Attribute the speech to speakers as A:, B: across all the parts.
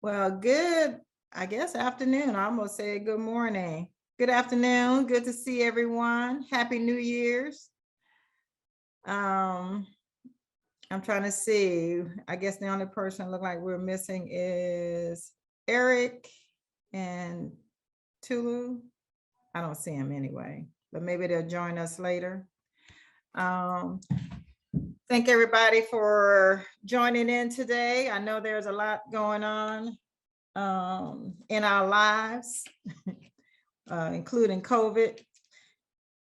A: Well, good, I guess afternoon. I almost said good morning. Good afternoon. Good to see everyone. Happy New Year's. I'm trying to see. I guess the only person look like we're missing is Eric and Tulu. I don't see him anyway, but maybe they'll join us later. Thank everybody for joining in today. I know there's a lot going on in our lives, including COVID.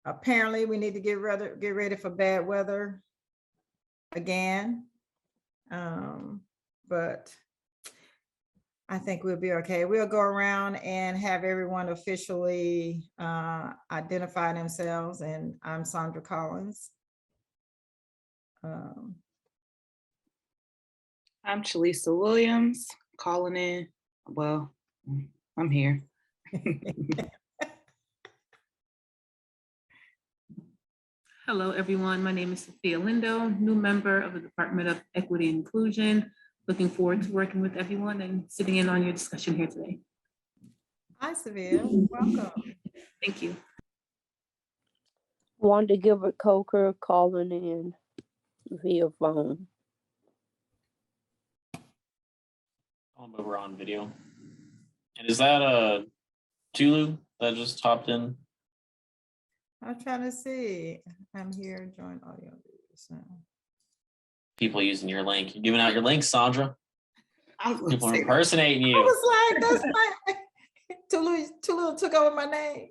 A: Apparently, we need to get ready for bad weather again. But I think we'll be okay. We'll go around and have everyone officially identify themselves. And I'm Sandra Collins.
B: I'm Josie Williams, calling in. Well, I'm here.
C: Hello, everyone. My name is Sophia Lindo, new member of the Department of Equity and Inclusion. Looking forward to working with everyone and sitting in on your discussion here today.
A: Hi, Sophia. Welcome.
C: Thank you.
D: Wanda Gilbert Coker calling in via phone.
E: But we're on video. And is that Tulu that just hopped in?
A: I'm trying to see. I'm here, join audio. So.
E: People using your link. You're giving out your link, Sandra. People are
A: Say,
E: impersonating you.
A: I was like, that's my Tulu took over my name.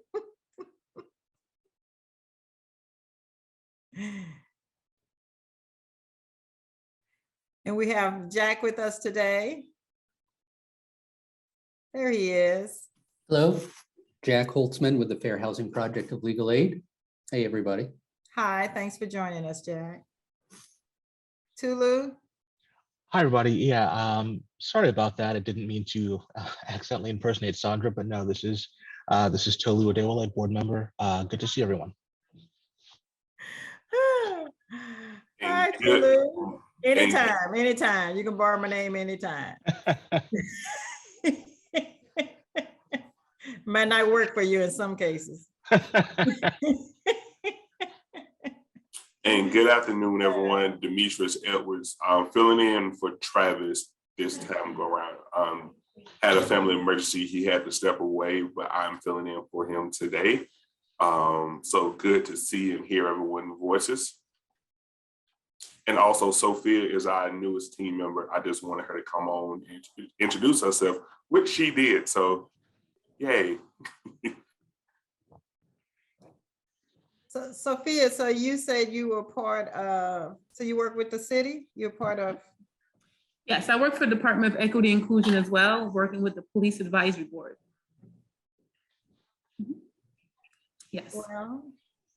A: And we have Jack with us today. There he is.
F: Hello, Jack Holtzman with the Fair Housing Project of Legal Aid. Hey, everybody.
A: Hi, thanks for joining us, Jack. Tulu.
G: Hi, everybody. Yeah, sorry about that. I didn't mean to accidentally impersonate Sandra, but no, this is Tolu Adewale, board member. Good to see everyone.
A: Hi, Tulu. Anytime. You can borrow my name anytime. Might not work for you in some cases.
H: And good afternoon, everyone. Demetrius Edwards. I'm filling in for Travis this time go around. Had a family emergency. He had to step away, but I'm filling in for him today. So good to see and hear everyone's voices. And also Sophia is our newest team member. I just wanted her to come on and introduce herself, which she did. So yay.
A: So Sophia, so you said you were part of, so you work with the city? You're part of?
C: Yes, I work for the Department of Equity and Inclusion as well, working with the Police Advisory Board. Yes.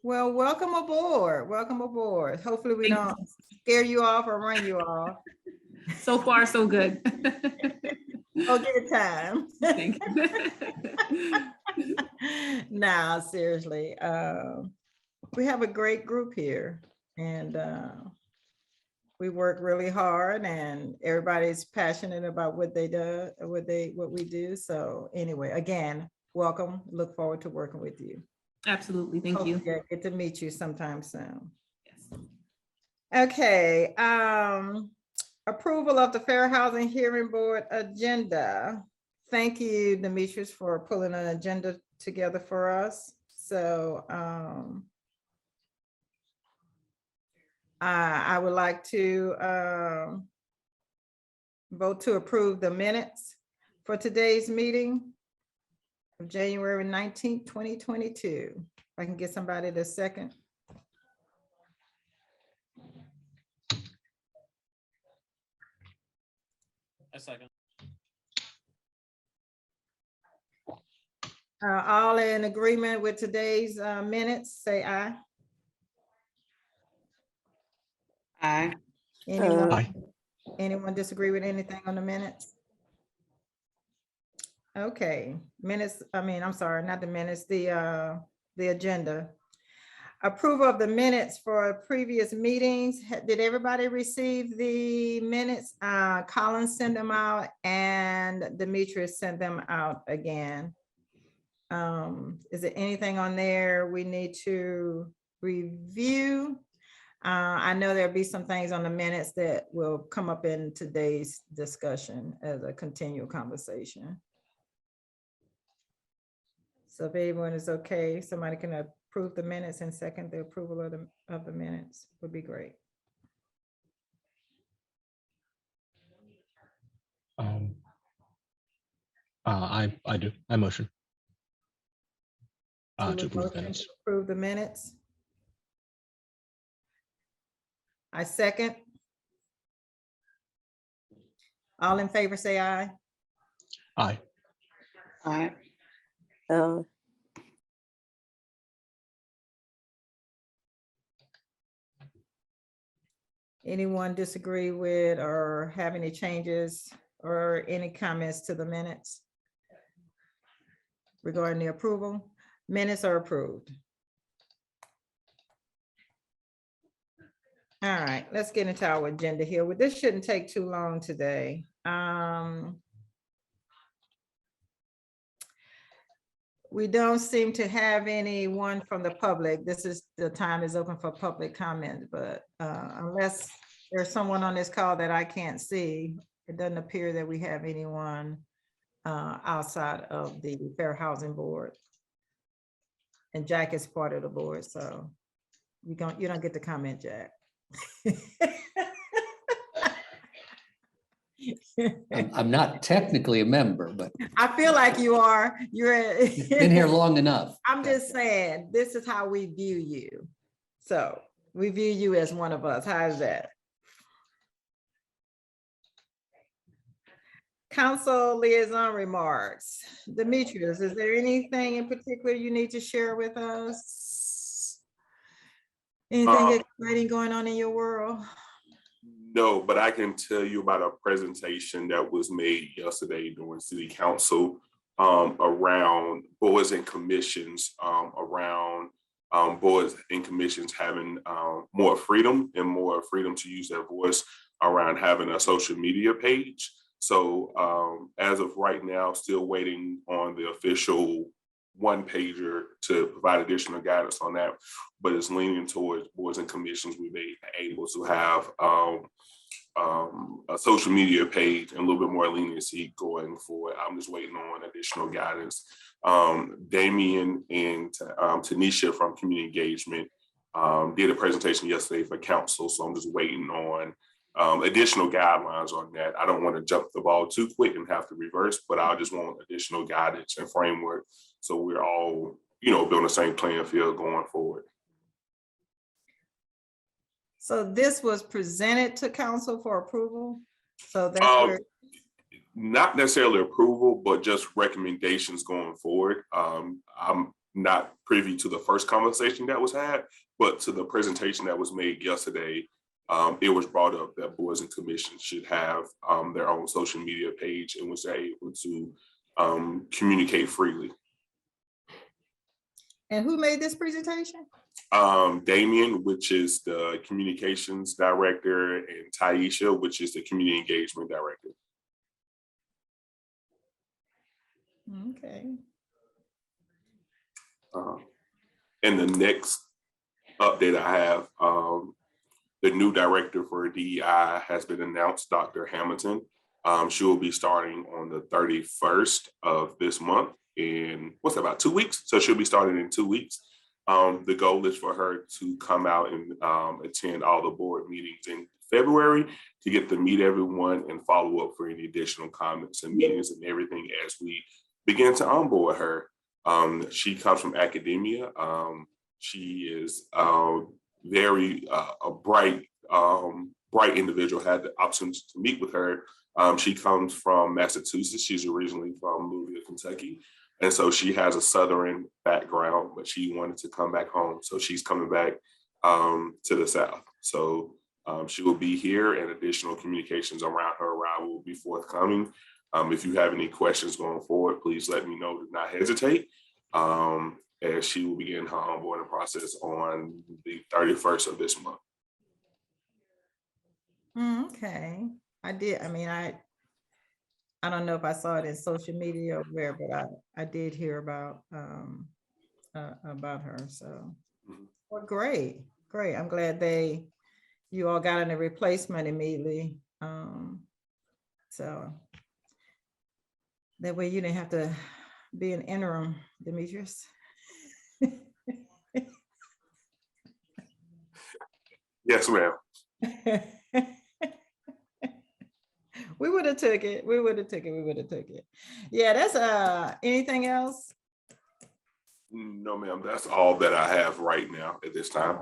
A: Well, welcome aboard. Welcome aboard. Hopefully we don't scare you off or run you off.
C: So far, so good.
A: Oh, good time.
C: Thank you.
A: Nah, seriously. We have a great group here, and we work really hard, and everybody's passionate about what they do, what we do. So anyway, again, welcome. Look forward to working with you.
C: Absolutely. Thank you.
A: Yeah, get to meet you sometime soon.
C: Yes.
A: Okay. Approval of the Fair Housing Hearing Board agenda. Thank you, Demetrius, for pulling an agenda together for us. So I would like to vote to approve the minutes for today's meeting of January 19th, 2022. If I can get somebody to second.
E: A second.
A: All in agreement with today's minutes, say aye.
B: Aye.
A: Anyone,
G: Aye.
A: anyone disagree with anything on the minutes? Okay, minutes, I'm sorry, not the minutes, the agenda. Approval of the minutes for previous meetings. Did everybody receive the minutes? Collins sent them out and Demetrius sent them out again. Is there anything on there we need to review? I know there'll be some things on the minutes that will come up in today's discussion as a continual conversation. So if everyone is okay, somebody can approve the minutes and second the approval of the minutes would be great.
G: I do. I motion.
A: So
G: To
A: we
G: approve
A: motion to
G: minutes.
A: approve the minutes. I second. All in favor, say aye.
G: Aye.
B: All right.
A: Anyone disagree with or have any changes or any comments to the minutes regarding the approval? Minutes are approved. All right, let's get into our agenda here. Well, this shouldn't take too long today. We don't seem to have anyone from the public. This is the time is open for public comment, but unless there's someone on this call that I can't see, it doesn't appear that we have anyone outside of the Fair Housing Board. And Jack is part of the board, so you don't get to comment, Jack.
F: I'm not technically a member, but
A: I feel like you are. You're
F: been here long enough.
A: I'm just saying, this is how we view you. So we view you as one of us. How's that? Council liaison remarks. Demetrius, is there anything in particular you need to share with us? Anything exciting going on in your world?
H: No, but I can tell you about a presentation that was made yesterday during City Council around boards and commissions, around boards and commissions having more freedom to use their voice around having a social media page. So as of right now, still waiting on the official one pager to provide additional guidance on that, but it's leaning towards boards and commissions we may be able to have a social media page and a little bit more leniency going forward. I'm just waiting on additional guidance. Damien and Tanisha from Community Engagement did a presentation yesterday for council, so I'm just waiting on additional guidelines on that. I don't want to jump the ball too quick and have to reverse, but I just want additional guidance and framework so we're all, building the same playing field going forward.
A: So this was presented to council for approval? So that's where.
H: Not necessarily approval, but just recommendations going forward. I'm not privy to the first conversation that was had, but to the presentation that was made yesterday, it was brought up that boards and commissions should have their own social media page in which they're able to communicate freely.
A: And who made this presentation?
H: Damien, which is the communications director, and Taisha, which is the community engagement director.
A: Okay.
H: And the next update I have, the new director for DEI has been announced, Dr. Hamilton. She will be starting on the 31st of this month in, about 2 weeks? So she'll be starting in 2 weeks. The goal is for her to come out and attend all the board meetings in February to get to meet everyone and follow up for any additional comments and meetings and everything as we begin to onboard her. She comes from academia. She is very a bright individual. Had the opportunity to meet with her. She comes from Massachusetts. She's originally from Louisville, Kentucky. And so she has a Southern background, but she wanted to come back home. So she's coming back to the South. So she will be here, and additional communications around her arrival will be forthcoming. If you have any questions going forward, please let me know. Do not hesitate. as she will begin her onboarding process on the 31st of this month.
A: Okay, I did. I mean, I don't know if I saw it in social media or where, but I did hear about her. So,
H: Mhm.
A: well, great. I'm glad you all got in a replacement immediately. So that way you didn't have to be an interim, Demetrius.
H: Yes, ma'am.
A: We would have took it. Yeah, that's anything else?
H: No, ma'am. That's all that I have right now at this time.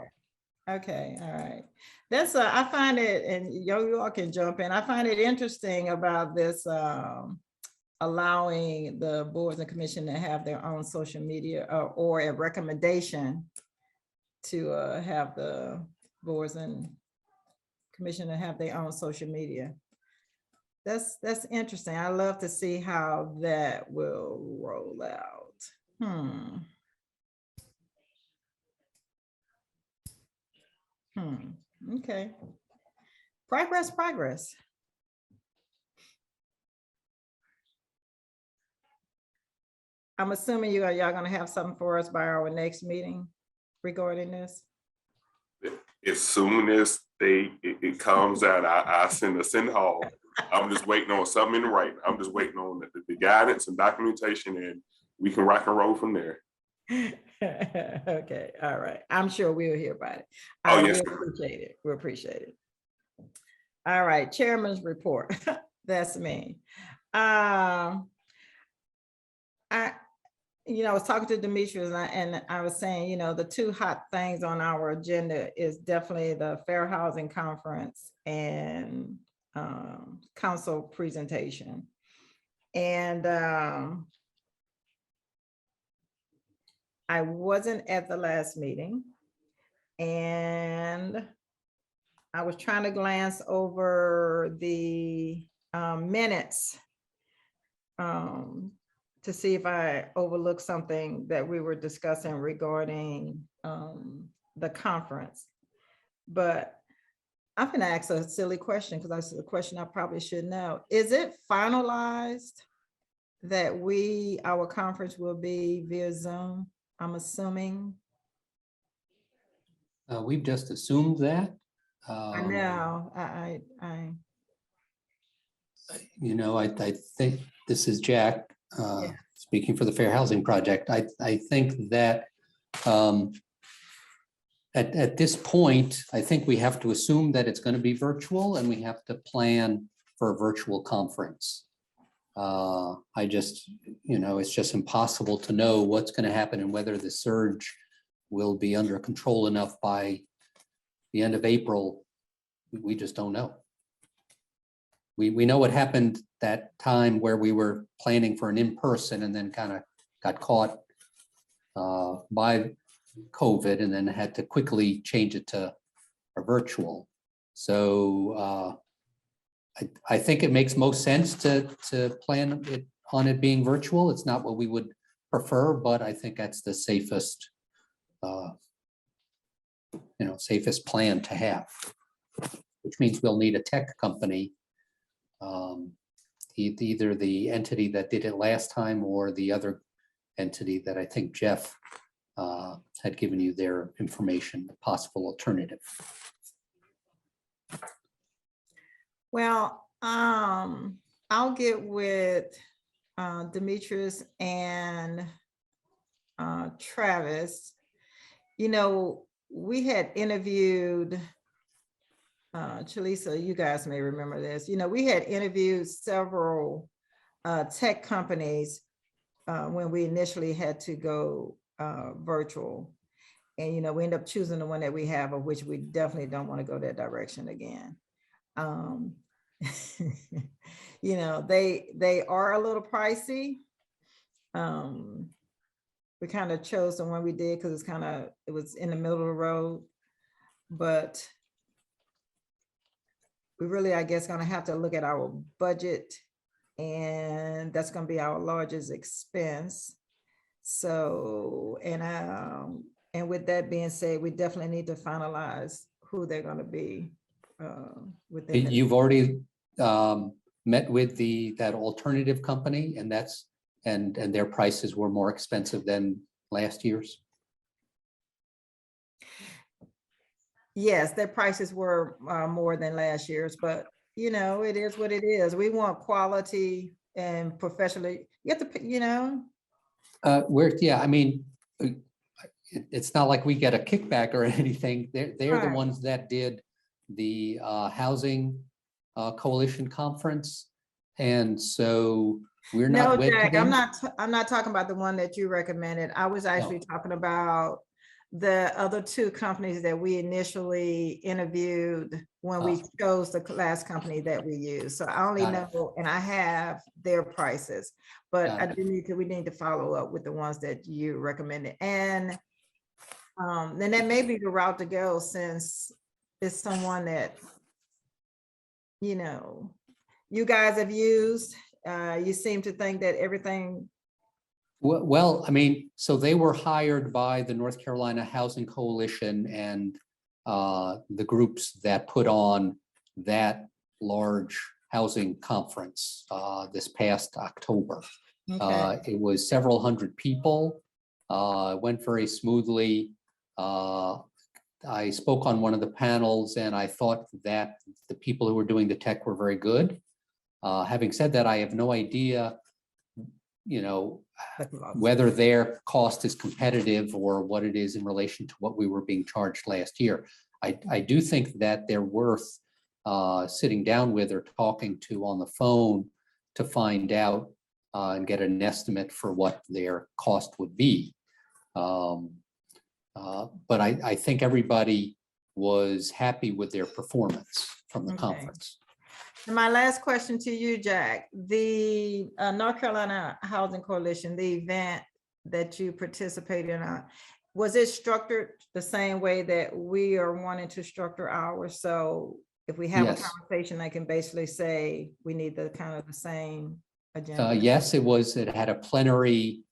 A: Okay, all right. That's I find it, and you all can jump in. I find it interesting about this allowing the boards and commission to have their own social media or a recommendation to have the boards and commission to have their own social media. That's interesting. I love to see how that will roll out. Okay. Progress. I'm assuming y'all gonna have something for us by our next meeting regarding this.
H: As soon as it comes out, I send a send haul. I'm just waiting on something in writing. I'm just waiting on the guidance and documentation, and we can rock and roll from there.
A: Okay, all right. I'm sure we'll hear about it.
H: Oh, yes,
A: we'll
H: ma'am.
A: appreciate it. We'll appreciate it. All right, chairman's report. That's me. I was talking to Demetrius and I was saying, the two hot things on our agenda is definitely the Fair Housing Conference and council presentation. And I wasn't at the last meeting, and I was trying to glance over the minutes to see if I overlooked something that we were discussing regarding the conference. But I'm gonna ask a silly question because that's a question I probably should know. Is it finalized that our conference will be via Zoom? I'm assuming.
F: We've just assumed that.
A: I know, I
F: I think this is Jack,
A: Yeah.
F: speaking for the Fair Housing Project. I think that at this point, I think we have to assume that it's going to be virtual and we have to plan for a virtual conference. It's just impossible to know what's going to happen and whether the surge will be under control enough by the end of April. We just don't know. We know what happened that time where we were planning for an in-person and then kind of got caught by COVID and then had to quickly change it to a virtual. So I think it makes most sense to plan it on it being virtual. It's not what we would prefer, but I think that's the safest, safest plan to have, which means we'll need a tech company, either the entity that did it last time or the other entity that I think Jeff had given you their information, possible alternative.
A: Well, I'll get with Demetrius and Travis. We had interviewed Chalisa, you guys may remember this. We had interviewed several tech companies when we initially had to go virtual. And, we end up choosing the one that we have, of which we definitely don't want to go that direction again. They are a little pricey. We kind of chose the one we did because it was in the middle of the road, but we really, I guess, gonna have to look at our budget, and that's gonna be our largest expense. So, and with that being said, we definitely need to finalize who they're gonna be within. the-
F: You've already met with that alternative company, and and their prices were more expensive than last year's?
A: Yes, their prices were more than last year's, but it is what it is. We want quality and professionally, you have to,
F: Yeah, I mean, it's not like we get a kickback or anything. They're the
A: Right.
F: ones that did the Housing Coalition Conference. And so we're
A: no,
F: not wed to
A: Jack, I'm
F: them.
A: not talking about the one that you recommended. I was actually talking about the other two companies that we initially interviewed when we chose the last company that we used. So I only
F: Got it.
A: know, and I have their prices, but
F: Got
A: I
F: it.
A: we need to follow up with the ones that you recommended. And then that may be the route to go, since it's someone that, you guys have used. You seem to think that everything.
F: Well, I mean, so they were hired by the North Carolina Housing Coalition and the groups that put on that large housing conference this past October.
A: Okay.
F: It was several hundred people. It went very smoothly. I spoke on one of the panels, and I thought that the people who were doing the tech were very good. Having said that, I have no idea, whether their cost is competitive or what it is in relation to what we were being charged last year. I do think that they're worth sitting down with or talking to on the phone to find out and get an estimate for what their cost would be. But I think everybody was happy with their performance from the
A: Okay.
F: conference.
A: And my last question to you, Jack, the North Carolina Housing Coalition, the event that you participated in, was it structured the same way that we are wanting to structure ours? So if we have
F: Yes.
A: a conversation, I can basically say we need the kind of the same agenda.
F: Yes, it was. It had a plenary,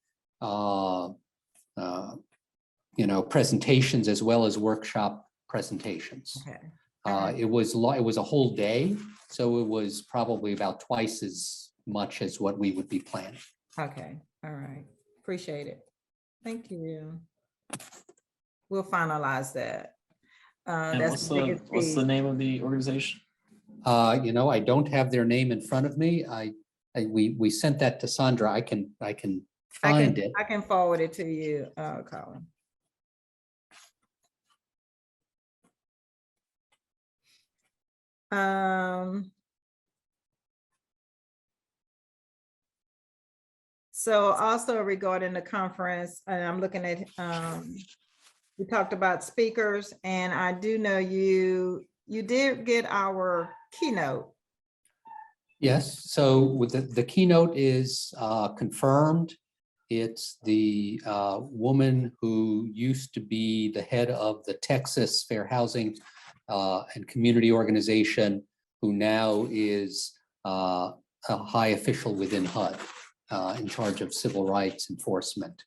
F: presentations as well as workshop presentations.
A: Okay.
F: It was a whole day, so it was probably about twice as much as what we would be planning.
A: Okay. All right. Appreciate it. Thank you. We'll finalize that.
E: And
A: That's
E: what's
A: the
E: the
A: biggest
E: what's the
A: piece.
E: name of the organization?
F: I don't have their name in front of me. We sent that to Sandra. I can find it.
A: I can forward it to you, Colin. So also regarding the conference, and I'm looking at, we talked about speakers, and I do know you did get our keynote.
F: Yes, so with the keynote is confirmed. It's the woman who used to be the head of the Texas Fair Housing and Community Organization, who now is a high official within HUD in charge of civil rights enforcement.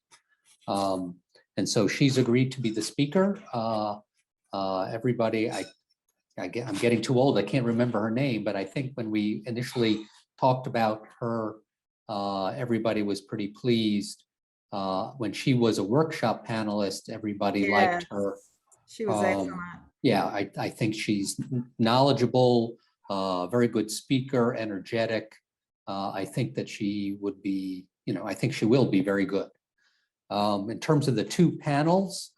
F: And so she's agreed to be the speaker. Everybody, I'm getting too old. I can't remember her name, but I think when we initially talked about her, everybody was pretty pleased. When she was a workshop panelist, everybody liked her.
A: She was excellent.
F: Yeah, I think she's knowledgeable, very good speaker, energetic. I think that she would be, I think she will be very good. In terms of the two panels,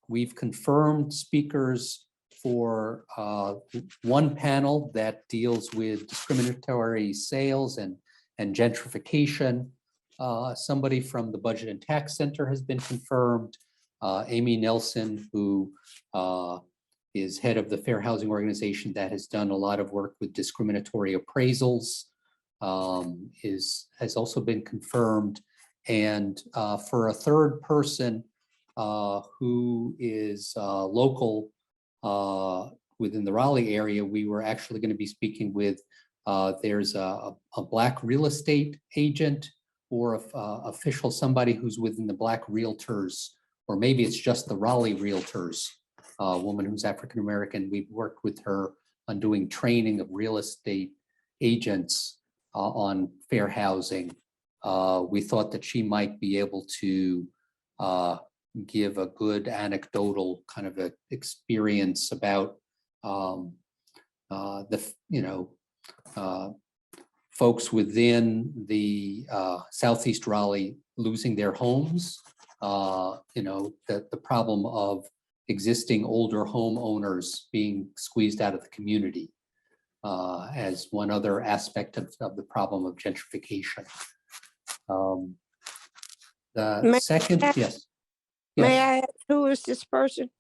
F: we've confirmed speakers for one panel that deals with discriminatory sales and gentrification. Somebody from the Budget and Tax Center has been confirmed. Amy Nelson, who is head of the Fair Housing Organization that has done a lot of work with discriminatory appraisals, has also been confirmed. And for a third person who is local within the Raleigh area, we were actually going to be speaking with, there's a Black real estate agent or official, somebody who's within the Black Realtors, or maybe it's just the Raleigh Realtors, a woman who's African-American. We've worked with her on doing training of real estate agents on fair housing. We thought that she might be able to give a good anecdotal kind of a experience about folks within the Southeast Raleigh losing their homes, the problem of existing older homeowners being squeezed out of the community as one other aspect of the problem of gentrification. The
D: May
F: second,
D: I-
F: yes.
D: May
F: Yes.
D: I ask, who is this person?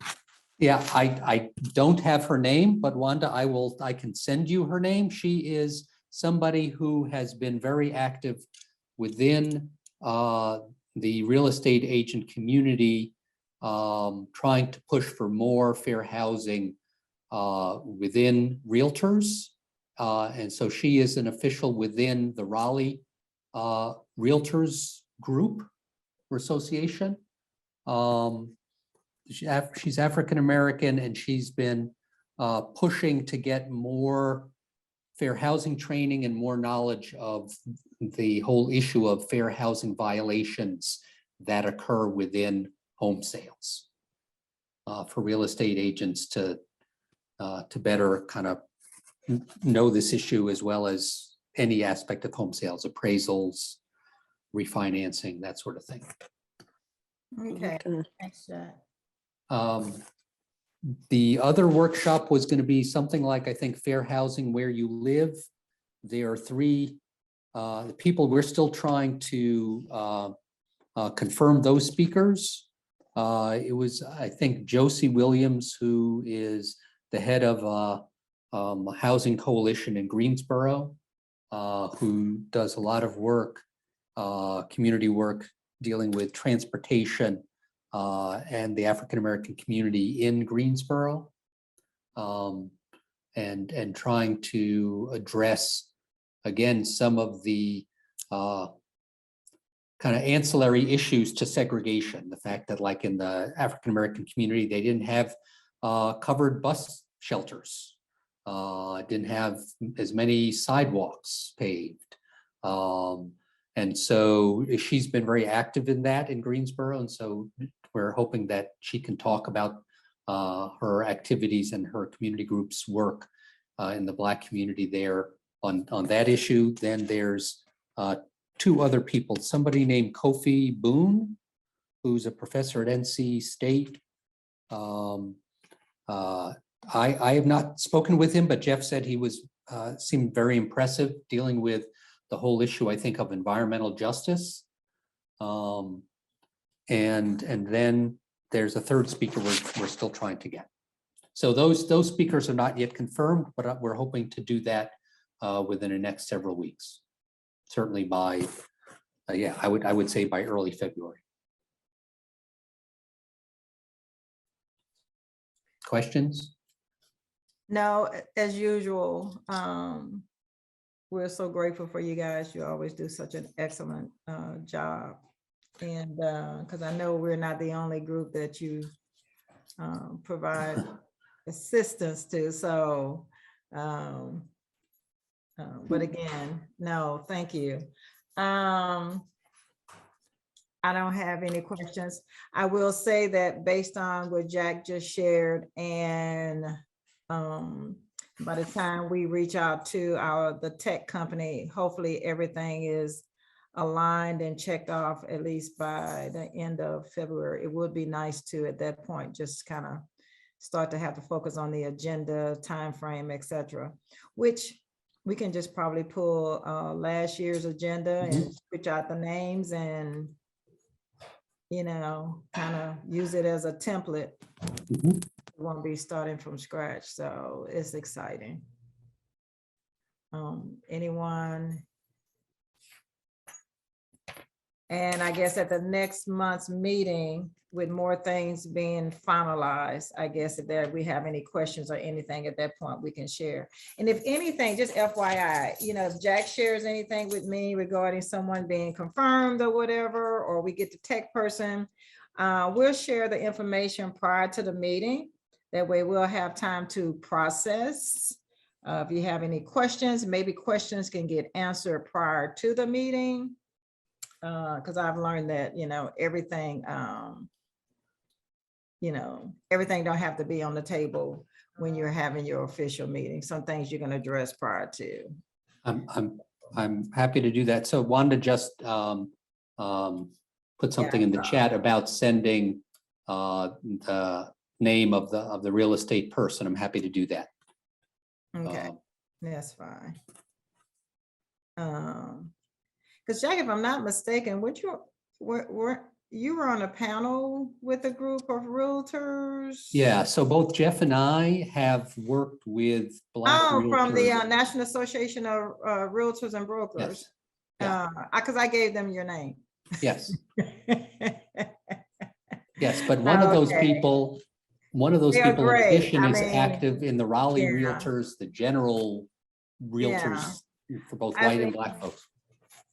F: Yeah, I don't have her name, but Wanda, I can send you her name. She is somebody who has been very active within the real estate agent community, trying to push for more fair housing within realtors. And so she is an official within the Raleigh Realtors Group or Association. She's African-American, and she's been pushing to get more fair housing training and more knowledge of the whole issue of fair housing violations that occur within home sales for real estate agents to better kind of know this issue, as well as any aspect of home sales, appraisals, refinancing, that sort of thing.
A: Okay, thanks, Jack.
F: The other workshop was going to be something like, I think, fair housing where you live. There are three people. We're still trying to confirm those speakers. It was, I think, Josie Williams, who is the head of a housing coalition in Greensboro, who does a lot of work, community work, dealing with transportation and the African-American community in Greensboro, and trying to address, again, some of the kind of ancillary issues to segregation. The fact that, like, in the African-American community, they didn't have covered bus shelters, didn't have as many sidewalks paved. And so she's been very active in that in Greensboro. And so we're hoping that she can talk about her activities and her community group's work in the Black community there on that issue. Then there's two other people, somebody named Kofi Boone, who's a professor at NC State. I have not spoken with him, but Jeff said he was seemed very impressive dealing with the whole issue, I think, of environmental justice. And then there's a third speaker we're still trying to get. So those speakers are not yet confirmed, but we're hoping to do that within the next several weeks. Certainly by, yeah, I would say by early February. Questions?
A: No, as usual, we're so grateful for you guys. You always do such an excellent job. And because I know we're not the only group that you provide assistance to. So, but again, no, thank you. I don't have any questions. I will say that based on what Jack just shared, and by the time we reach out to the tech company, hopefully everything is aligned and checked off at least by the end of February. It would be nice to, at that point, just kind of start to have to focus on the agenda, time frame, etc., which we can just probably pull last year's agenda and switch out the names and, you know, kind of use it as a template. We won't be starting from scratch, so it's exciting. Anyone? And I guess at the next month's meeting, with more things being finalized, I guess if there, we have any questions or anything at that point, we can share. And if anything, just FYI, if Jack shares anything with me regarding someone being confirmed or whatever, or we get the tech person, we'll share the information prior to the meeting. That way we'll have time to process. If you have any questions, maybe questions can get answered prior to the meeting. Because I've learned that, everything, everything don't have to be on the table when you're having your official meeting. Some things you can address prior to.
F: I'm happy to do that. So Wanda just put something in the chat about sending the name of the real estate person. I'm happy to do that.
A: Okay, that's fine. Because Jack, if I'm not mistaken, you were on a panel with a group of realtors?
F: Yeah, so both Jeff and I have worked with Black
A: from the
F: realtors.
A: National Association of Realtors and Brokers.
F: Yes.
A: Because I gave them your name.
F: Yes. Yes, but one of those people, in addition is active in the Raleigh realtors, the general realtors for both white and Black folks.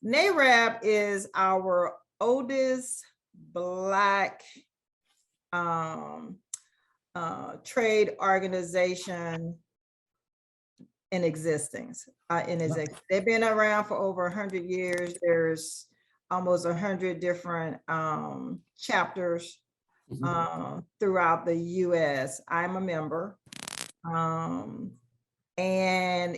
A: NARAB is our oldest Black trade organization in existence. They've been around for over 100 years. There's almost 100 different chapters throughout the US. I'm a member. And,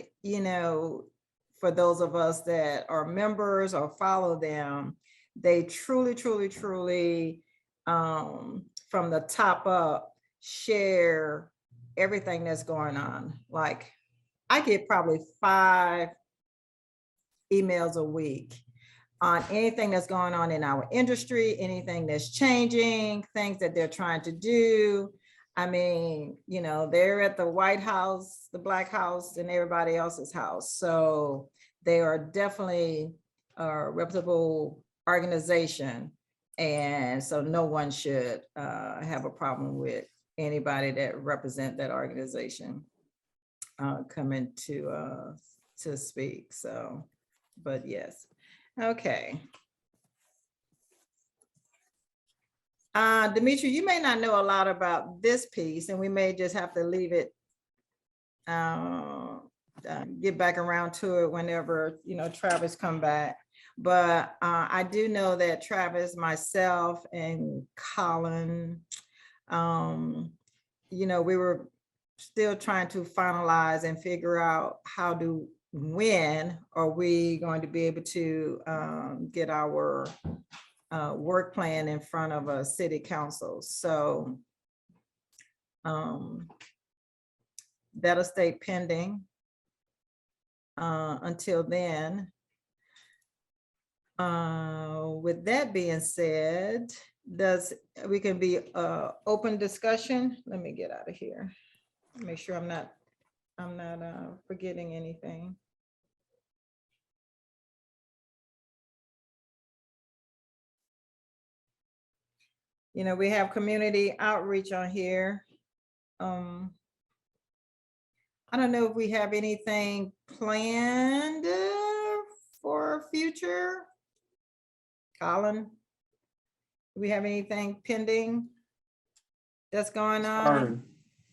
A: for those of us that are members or follow them, they truly, truly, truly, from the top up, share everything that's going on. Like, I get probably 5 emails a week on anything that's going on in our industry, anything that's changing, things that they're trying to do. I mean, they're at the White House, the Black House, and everybody else's house. So they are definitely a reputable organization. And so no one should have a problem with anybody that represent that organization coming to speak. So, but yes. Okay. Dimitri, you may not know a lot about this piece, and we may just have to leave it, get back around to it whenever, Travis come back. But I do know that Travis, myself, and Colin, we were still trying to finalize and figure out when are we going to be able to get our work plan in front of a city council. So that'll stay pending until then. With that being said, we can be open discussion. Let me get out of here. Make sure I'm not forgetting anything. We have community outreach on here. I don't know if we have anything planned for future. Colin, do we have anything pending that's going on?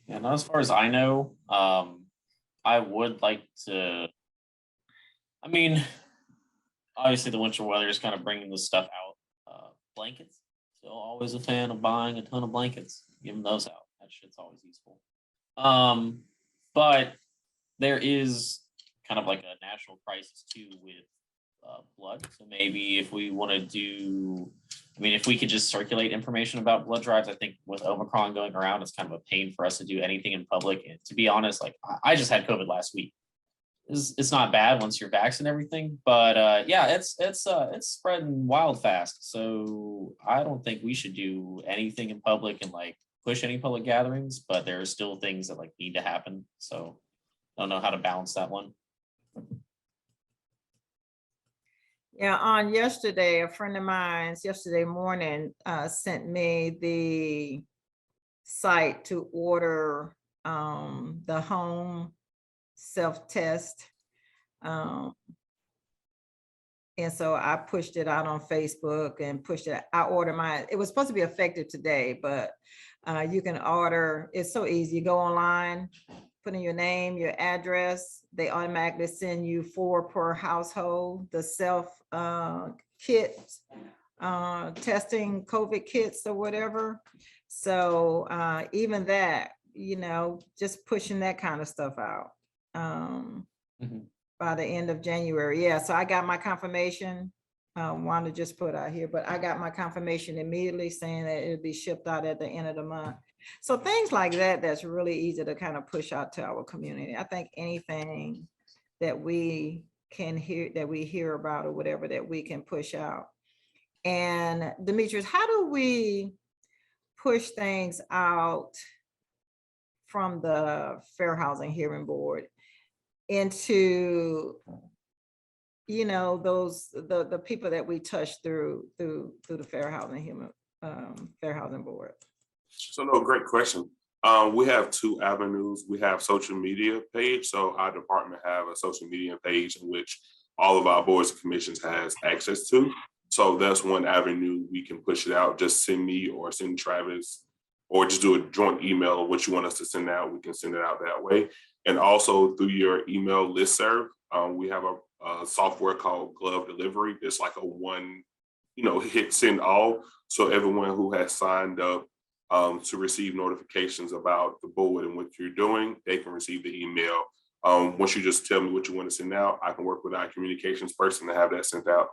E: Yeah, not as far as I know. I would like to, obviously the winter weather is kind of bringing this stuff out. Blankets. So always a fan of buying a ton of blankets, giving those out. That shit's always useful. But there is kind of like a national crisis too with blood. So maybe if we want to do, if we could just circulate information about blood drives, I think with Omicron going around, it's kind of a pain for us to do anything in public. And to be honest, like I just had COVID last week. It's not bad once you're vaxxed and everything, but yeah, it's spreading wild fast. So I don't think we should do anything in public and like push any public gatherings, but there are still things that like need to happen. So I don't know how to balance that one.
A: Yeah, on yesterday, a friend of mine's yesterday morning sent me the site to order the home self-test. And so I pushed it out on Facebook and pushed it. I ordered mine. It was supposed to be effective today, but you can order. It's so easy. You go online, put in your name, your address. They automatically send you 4 per household. The self kits, testing COVID kits or whatever. So even that, just pushing that kind of stuff out. By the end of January. Yeah, so I got my confirmation. Wanda just put out here, but I got my confirmation immediately saying that it'll be shipped out at the end of the month. So things like that, that's really easy to kind of push out to our community. I think anything that we can hear, that we hear about or whatever, that we can push out. And Demetrius, how do we push things out from the Fair Housing Hearing Board into those the people that we touch through the Fair Housing Board?
H: So no, great question. We have 2 avenues. We have social media page. So our department have a social media page in which all of our boards and commissions has access to. So that's one avenue we can push it out. Just send me or send Travis, or just do a joint email of what you want us to send out. We can send it out that way. And also through your email listserv, we have a software called Glove Delivery. It's like a one, hit send all. So everyone who has signed up to receive notifications about the board and what you're doing, they can receive the email. Once you just tell me what you want to send out, I can work with our communications person to have that sent out.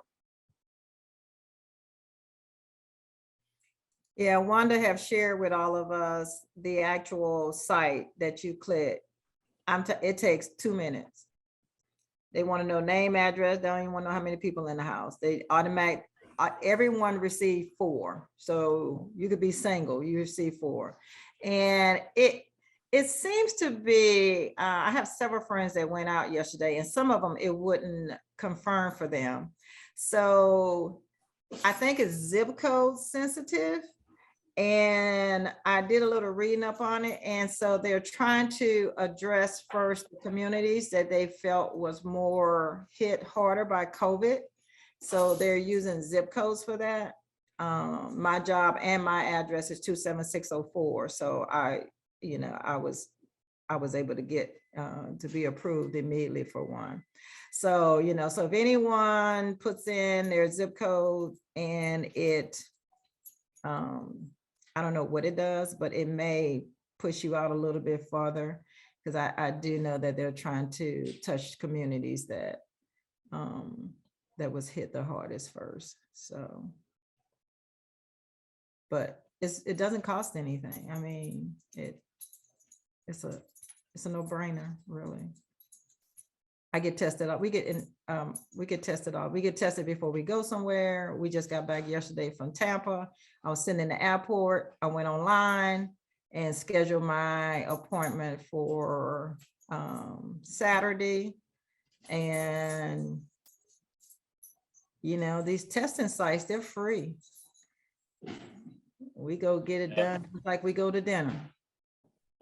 A: Yeah, Wanda have shared with all of us the actual site that you click. It takes 2 minutes. They want to know name, address. They don't even want to know how many people in the house. They automatic. Everyone received 4. So you could be single, you receive 4. And it seems to be, I have several friends that went out yesterday, and some of them, it wouldn't confirm for them. So I think it's zip code sensitive. And I did a little reading up on it. And so they're trying to address first the communities that they felt was more hit harder by COVID. So they're using zip codes for that. My job and my address is 27604. So I was able to get to be approved immediately for one. So, so if anyone puts in their zip code and it, I don't know what it does, but it may push you out a little bit farther, because I do know that they're trying to touch communities that that was hit the hardest first. So, but it doesn't cost anything. I mean, it's a no-brainer, really. I get tested out. We get tested out. We get tested before we go somewhere. We just got back yesterday from Tampa. I was sitting in the airport. I went online and scheduled my appointment for Saturday. And these testing sites, they're free. We go get it done like we go to dinner.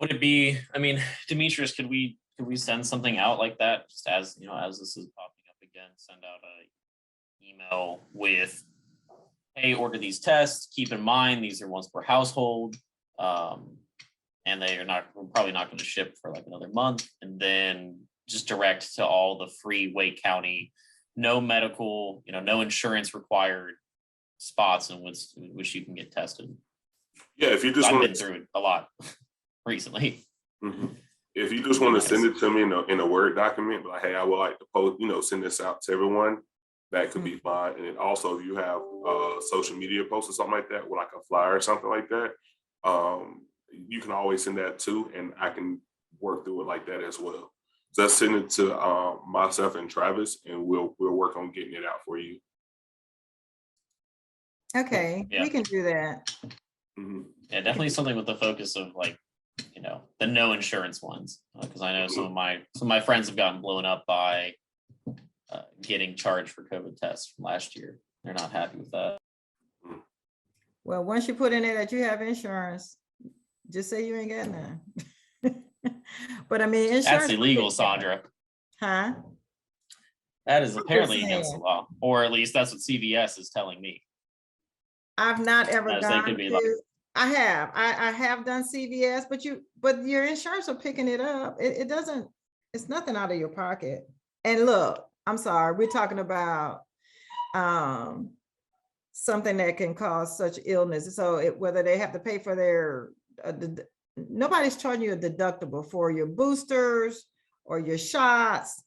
E: Would it be, Demetrius, could we send something out like that, just as this is popping up again, send out a email with, hey, order these tests, keep in mind these are once per household, and we're probably not going to ship for like another month, and then just direct to all the free Wake County, no medical, no insurance required spots in which you can get tested.
H: Yeah, if you just
E: I've
H: want
E: been through it a lot recently.
H: Mm-hmm. If you just want to send it to me in a Word document, like, hey, I would like to post, send this out to everyone, that could be fine. And then also, if you have social media posts or something like that, with like a flyer or something like that, you can always send that too, and I can work through it like that as well. Just send it to myself and Travis, and we'll work on getting it out for you.
A: Okay,
E: Yeah.
A: we can do that.
H: Mm-hmm.
E: Yeah, definitely something with the focus of like, the no insurance ones, because I know some of my friends have gotten blown up by getting charged for COVID tests from last year. They're not happy with that.
A: Well, once you put in there that you have insurance, just say you ain't got none. But I mean, insurance.
E: That's illegal, Sandra.
A: Huh?
E: That is
A: I'm
E: apparently
A: just
E: against the
A: saying.
E: law, or at least that's what CVS is telling me.
A: I've not ever
E: As they
A: gone
E: could be like-
A: to, I have done CVS, but your insurance are picking it up. It doesn't, it's nothing out of your pocket. And look, I'm sorry, we're talking about something that can cause such illness. So whether they have to pay for their, nobody's charging you a deductible for your boosters or your shots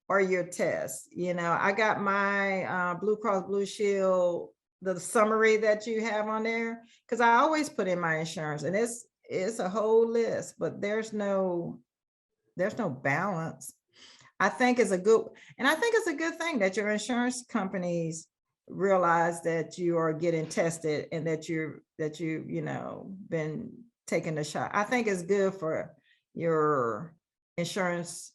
A: or your tests. You know, I got my Blue Cross Blue Shield, the summary that you have on there, because I always put in my insurance, and it's a whole list, but there's no balance. I think it's a good thing that your insurance companies realize that you are getting tested and that you been taking the shot. I think it's good for your insurance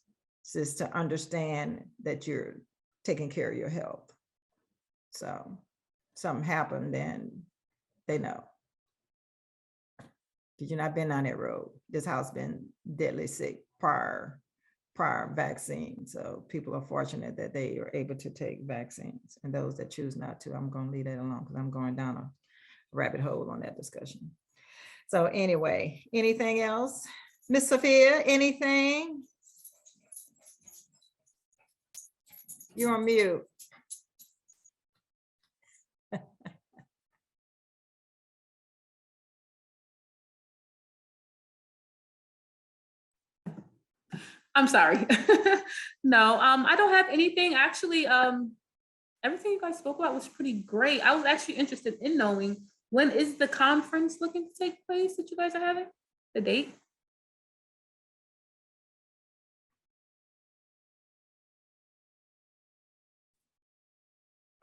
A: to understand that you're taking care of your health. So something happened, then they know. Because you're not been on that road. This house been deadly sick prior vaccine. So people are fortunate that they are able to take vaccines. And those that choose not to, I'm going to leave that alone because I'm going down a rabbit hole on that discussion. So anyway, anything else? Miss Sophia, anything? You're on mute.
C: I'm sorry. No, I don't have anything. Actually, everything you guys spoke about was pretty great. I was actually interested in knowing, when is the conference looking to take place that you guys are having? The date?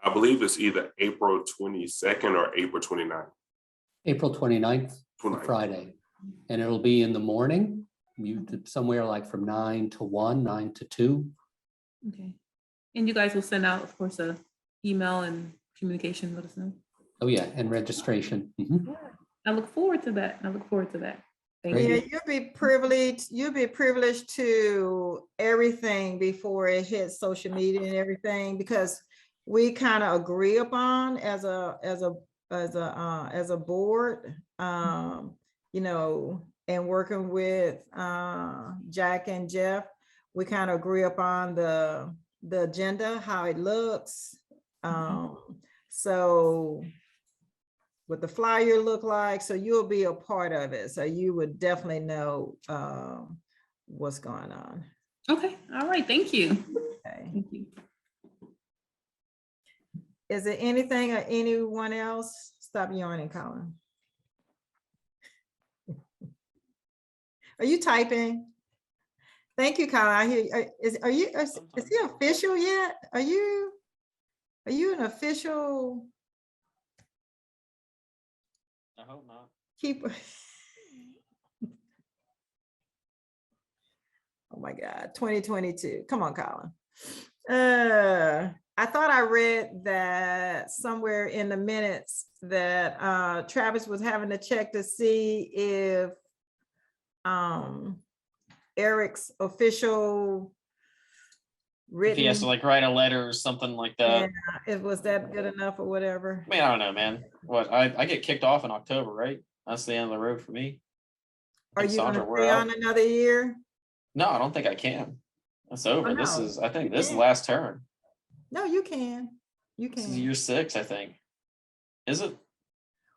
H: I believe it's either April 22nd or April 29th.
F: April 29th,
H: 29th.
F: Friday. And it'll be in the morning, somewhere like from 9 to 1, 9 to 2.
C: Okay. And you guys will send out, of course, a email and communication, let us know.
F: Oh yeah, and registration. Mhm.
C: I look forward to that. Thank
F: Great.
A: Yeah,
C: you.
A: you'll be privileged to everything before it hits social media and everything, because we kind of agree upon as a board, and working with Jack and Jeff, we kind of agree upon the agenda, how it looks. So what the flyer look like, so you'll be a part of it. So you would definitely know what's going on.
C: Okay, all right, thank you.
A: Okay.
C: Thank you.
A: Is there anything or anyone else? Stop yawning, Colin. Are you typing? Thank you, Colin. I hear. Is he official yet? Are you an official?
E: I hope not.
A: Keep. Oh my God, 2022. Come on, Colin. I thought I read that somewhere in the minutes that Travis was having to check to see if Eric's official
E: If
A: written.
E: he has to like write a letter or something like that.
A: Yeah, was that good enough or whatever?
E: I mean, I don't know, man. What I get kicked off in October, right? That's the end of the road for me.
A: Are you
E: Sandra,
A: gonna
E: we're
A: stay
E: out.
A: on another year?
E: No, I don't think I can. That's over.
A: Oh,
E: This
A: no.
E: is, I think this is
A: Yeah.
E: last term.
A: No, you can. You
E: This is
A: can.
E: year 6, I think. Is it?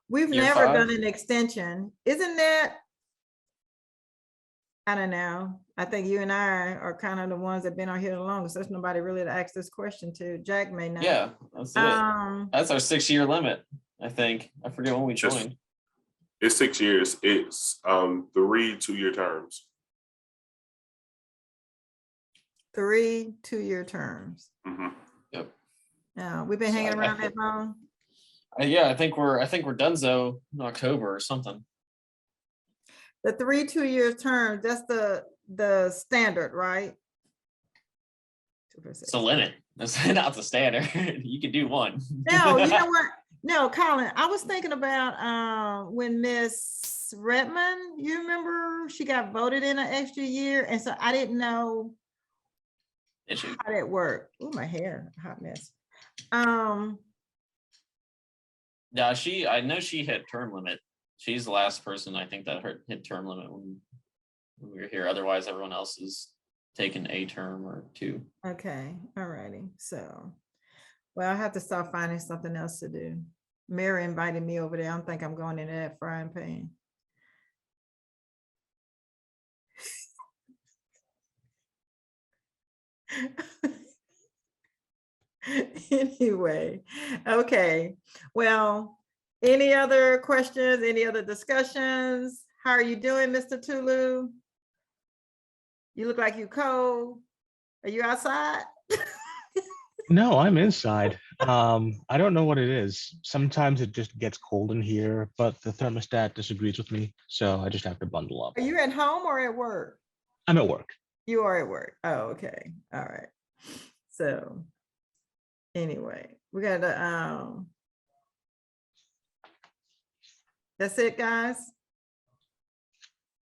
A: We've
E: year
A: never
E: 5?
A: done an extension. Isn't that? I don't know. I think you and I are kind of the ones that been on here the longest. There's nobody really to ask this question to. Jack may know.
E: Yeah, that's it. That's our 6-year limit, I think. I forget when we
H: Just-
E: joined.
H: It's 6 years. It's 3 2-year terms.
A: 3 2-year terms.
H: Mhm.
A: We've been
E: So
A: hanging
E: I
A: around
E: think-
A: that long.
E: Yeah, I think we're donezo in October or something.
A: The 3 2-year terms, that's the standard, right?
E: It's a limit. That's not the standard. You can do one.
A: No, you know what? No, Colin, I was thinking about when Miss Redmond, you remember she got voted in an extra year, and so I didn't know
E: Did you?
A: how that worked. Oh, my hair, hot mess.
E: Yeah, I know she hit term limit. She's the last person I think that hit term limit when we were here. Otherwise, everyone else is taking a term or two.
A: Okay, all righty. So, well, I have to start finding something else to do. Mary invited me over there. I don't think I'm going into that frying pan. Anyway, okay. Well, any other questions, any other discussions? How are you doing, Mr. Tulu? You look like you cold. Are you outside?
G: No, I'm inside. I don't know what it is. Sometimes it just gets cold in here, but the thermostat disagrees with me, so I just have to bundle up.
A: Are you at home or at work?
G: I'm at work.
A: You are at work. Oh, okay. All right. So anyway, we got to, that's it, guys.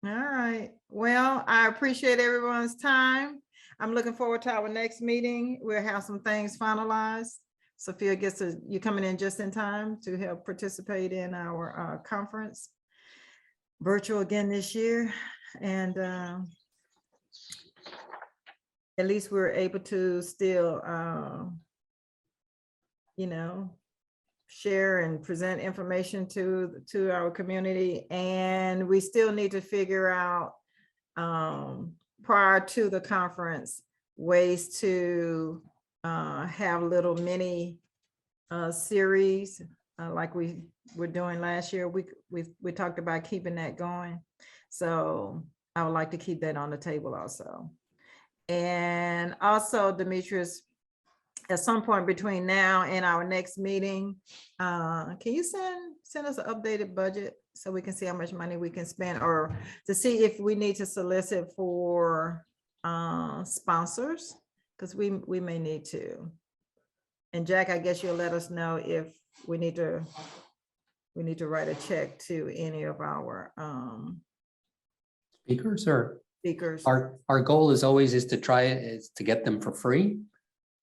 A: All right. Well, I appreciate everyone's time. I'm looking forward to our next meeting. We'll have some things finalized. Sophia you coming in just in time to help participate in our conference. Virtual again this year. And at least we're able to still, share and present information to our community. And we still need to figure out prior to the conference ways to have little mini series like we were doing last year. We talked about keeping that going. So I would like to keep that on the table also. And also, Demetrius, at some point between now and our next meeting, can you send us an updated budget so we can see how much money we can spend, or to see if we need to solicit for sponsors, because we may need to. And Jack, I guess you'll let us know if we need to write a check to any of our
F: Speakers or
A: speakers.
F: our goal is always to get them for free.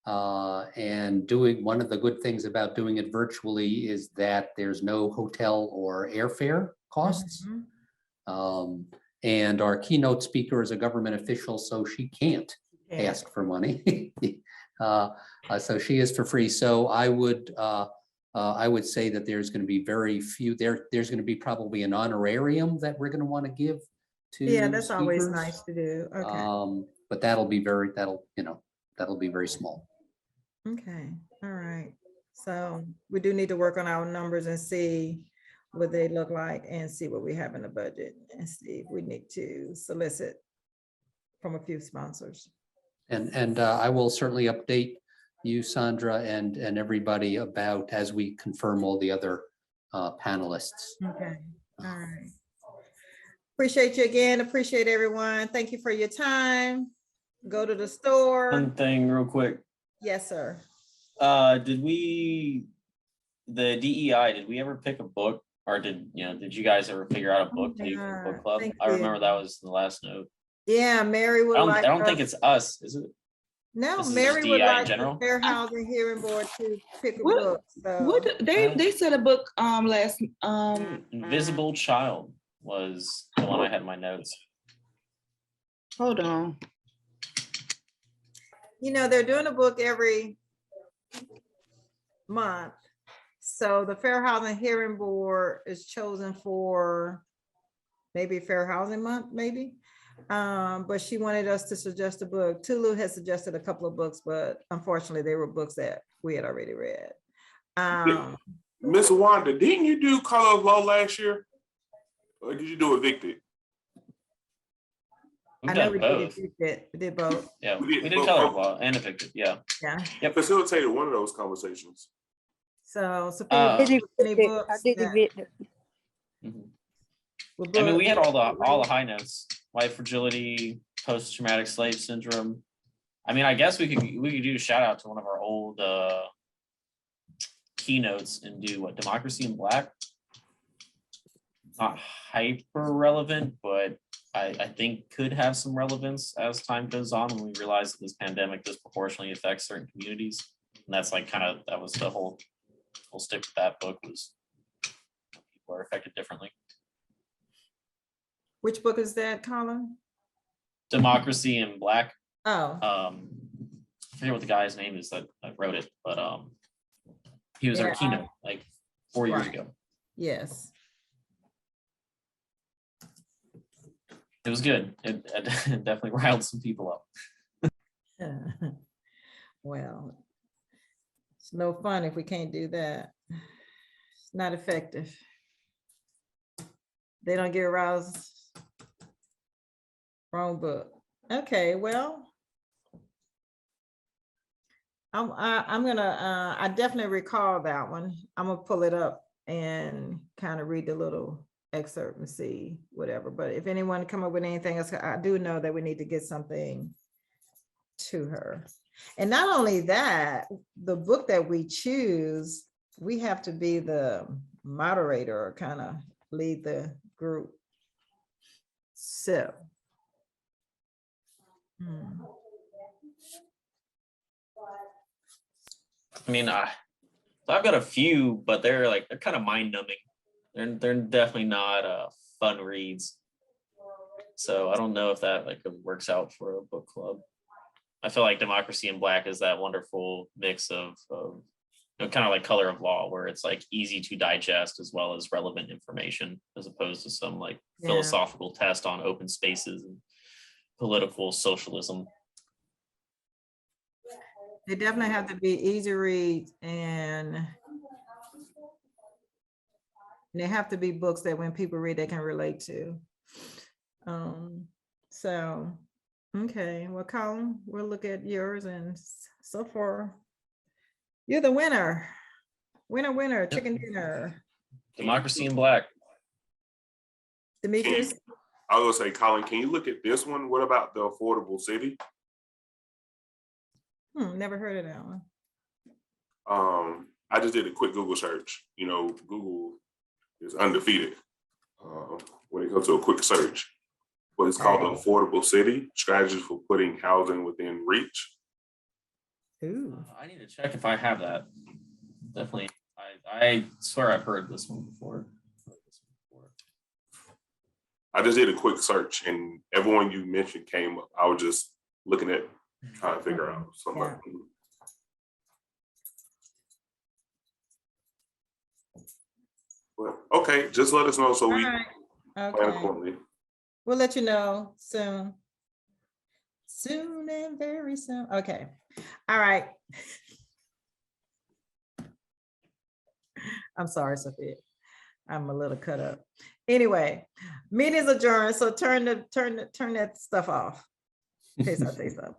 F: And one of the good things about doing it virtually is that there's no hotel or airfare costs. And our keynote speaker is a government official, so she can't ask for money. So she is for free. So I would say that there's going to be very few. There's going to be probably an honorarium that we're going to want to give to.
A: Yeah, that's
F: speakers.
A: always nice to do. Okay.
F: But that'll be very small.
A: Okay, all right. So we do need to work on our numbers and see what they look like and see what we have in the budget and see if we need to solicit from a few sponsors.
F: And I will certainly update you, Sandra, and everybody about as we confirm all the other panelists.
A: Okay, all right. Appreciate you again. Appreciate everyone. Thank you for your time. Go to the store.
E: One thing real quick.
A: Yes, sir.
E: The DEI, did we ever pick a book, or did you guys ever figure out a book to do for the book club? I remember that was the last note.
A: Yeah, Mary would
E: I don't think it's us, is it?
A: No,
E: This is
A: Mary
E: just
A: would
E: DEI in
A: like the
E: general?
A: Fair Housing Hearing Board to pick a
B: What-
A: book. So.
B: What they said a book last
E: Invisible Child was the one I had in my notes.
B: hold on.
A: They're doing a book every month. So the Fair Housing Hearing Board is chosen for maybe Fair Housing Month, maybe. But she wanted us to suggest a book. Tulu has suggested a couple of books, but unfortunately they were books that we had already read.
H: Miss Wanda, didn't you do Color of Law last year? Or did you do Evicted?
E: We've
A: I know
E: done
A: we
E: both.
A: did both.
E: Yeah,
H: We
E: we
H: did
E: did
H: both.
E: Color of Law and Evicted, yeah.
A: Yeah.
H: Facilitated one of those conversations.
A: So
E: Uh,
A: Sophia, any
D: I
A: books
D: did
A: that
D: evict it.
E: Mhm.
A: were
E: I mean,
A: books
E: we had
A: that
E: all
A: we
E: the high notes: white fragility, post-traumatic slave syndrome. I mean, I guess we could do a shout out to one of our old keynotes and do what, Democracy in Black. Not hyper relevant, but I think could have some relevance as time goes on when we realize that this pandemic disproportionately affects certain communities. And that's like that was the whole stick with that book, was people are affected differently.
A: Which book is that, Colin?
E: Democracy in Black.
A: Oh,
E: I forget what the guy's name is that wrote it, but he was our
A: Yeah,
E: keynote like 4 years
A: right.
E: ago.
A: yes.
E: It was good. It definitely riled some people up.
A: Well, it's no fun if we can't do that. It's not effective. They don't get aroused. Wrong book. Okay, well. I'm gonna, I definitely recall that one. I'm gonna pull it up and kind of read the little excerpt and see whatever. But if anyone come up with anything else, I do know that we need to get something to her. And not only that, the book that we choose, we have to be the moderator or kind of lead the group. So.
E: I mean, so I've got a few, but they're kind of mind numbing. They're definitely not fun reads. So I don't know if that works out for a book club. I feel like Democracy in Black is that wonderful mix of kind of like Color of Law, where it's like easy to digest as well as relevant information, as opposed to some philosophical test on open spaces and political socialism.
A: They definitely have to be easy reads, and they have to be books that when people read, they can relate to. So, okay, well, Colin, we'll look at yours, and so far, you're the winner. Winner, chicken dinner.
E: Democracy in Black.
A: Demetrius?
H: I was gonna say, Colin, can you look at this one? What about The Affordable City?
A: Never heard of that one.
H: I just did a quick Google search. You know, Google is undefeated when it comes to a quick search. But it's called The Affordable City, Strategies for Putting Housing Within Reach.
A: Ooh.
E: I need to check if I have that. Definitely. I swear I've heard this one before.
H: I just did a quick search and everyone you mentioned came up. I was just looking at trying to figure out something.
A: Yeah.
H: Well, okay, just let us know so we
A: All right.
H: plan
A: Okay.
H: accordingly.
A: We'll let you know soon. Soon and very soon. Okay. All right. I'm sorry, Sophia. I'm a little cut up. Anyway, meeting's adjourned. So turn that stuff off. In case I say something.